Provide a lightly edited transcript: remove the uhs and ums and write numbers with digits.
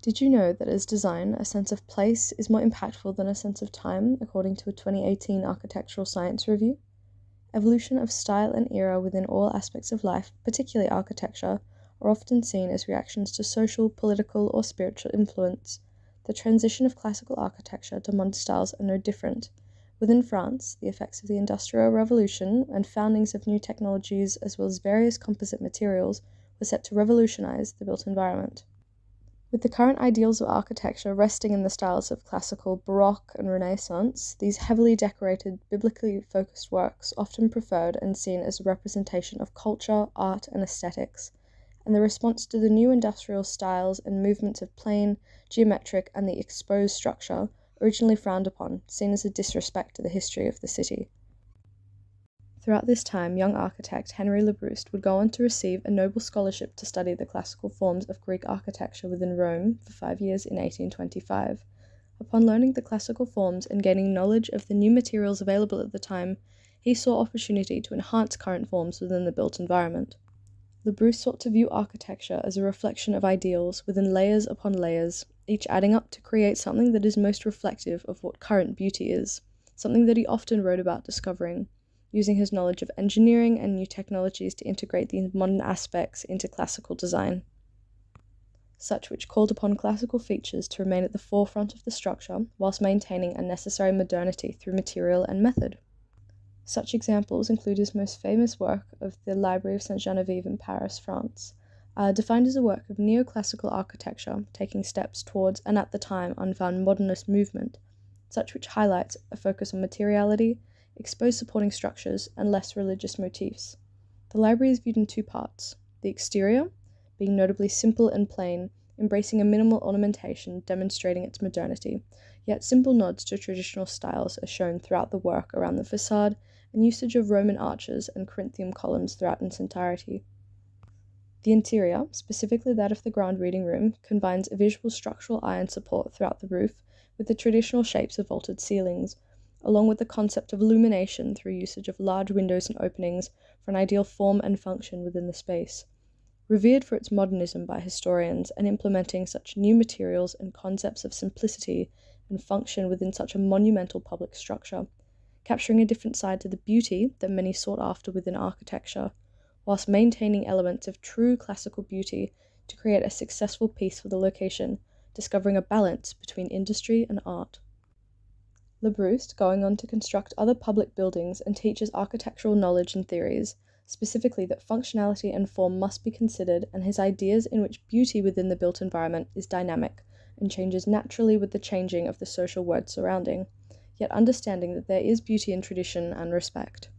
Did you know that as design, a sense of place is more impactful than a sense of time, according to a 2018 architectural science review? Evolution of style and era within all aspects of life, particularly architecture, are often seen as reactions to social, political, or spiritual influence. The transition of classical architecture to modern styles are no different. Within France, the effects of the Industrial Revolution and foundings of new technologies, as well as various composite materials, were set to revolutionize the built environment. With the current ideals of architecture resting in the styles of classical, Baroque, and Renaissance, these heavily decorated, biblically focused works often preferred and seen as a representation of culture, art, and aesthetics, and the response to the new industrial styles and movements of plain, geometric, and the exposed structure, originally frowned upon, seen as a disrespect to the history of the city. Throughout this time, young architect Henri Labrouste would go on to receive a Nobel scholarship to study the classical forms of Greek architecture within Rome for 5 years in 1825. Upon learning the classical forms and gaining knowledge of the new materials available at the time, he saw opportunity to enhance current forms within the built environment. Labrouste sought to view architecture as a reflection of ideals within layers upon layers, each adding up to create something that is most reflective of what current beauty is, something that he often wrote about discovering, using his knowledge of engineering and new technologies to integrate these modern aspects into classical design, such which called upon classical features to remain at the forefront of the structure whilst maintaining a necessary modernity through material and method. Such examples include his most famous work of the Library of Saint-Geneviève in Paris, France, defined as a work of neoclassical architecture taking steps towards an at the time unfound modernist movement, such which highlights a focus on materiality, exposed supporting structures, and less religious motifs. The library is viewed in two parts: the exterior, being notably simple and plain, embracing a minimal ornamentation demonstrating its modernity, yet simple nods to traditional styles are shown throughout the work around the facade, and usage of Roman arches and Corinthian columns throughout its entirety. The interior, specifically that of the grand reading room, combines a visual structural iron support throughout the roof with the traditional shapes of vaulted ceilings, along with the concept of illumination through usage of large windows and openings for an ideal form and function within the space. Revered for its modernism by historians and implementing such new materials and concepts of simplicity and function within such a monumental public structure, capturing a different side to the beauty that many sought after within architecture, whilst maintaining elements of true classical beauty to create a successful piece for the location, discovering a balance between industry and art. Labrouste, going on to construct other public buildings and teaches architectural knowledge and theories, specifically that functionality and form must be considered, and his ideas in which beauty within the built environment is dynamic and changes naturally with the changing of the social world surrounding, yet understanding that there is beauty in tradition and respect.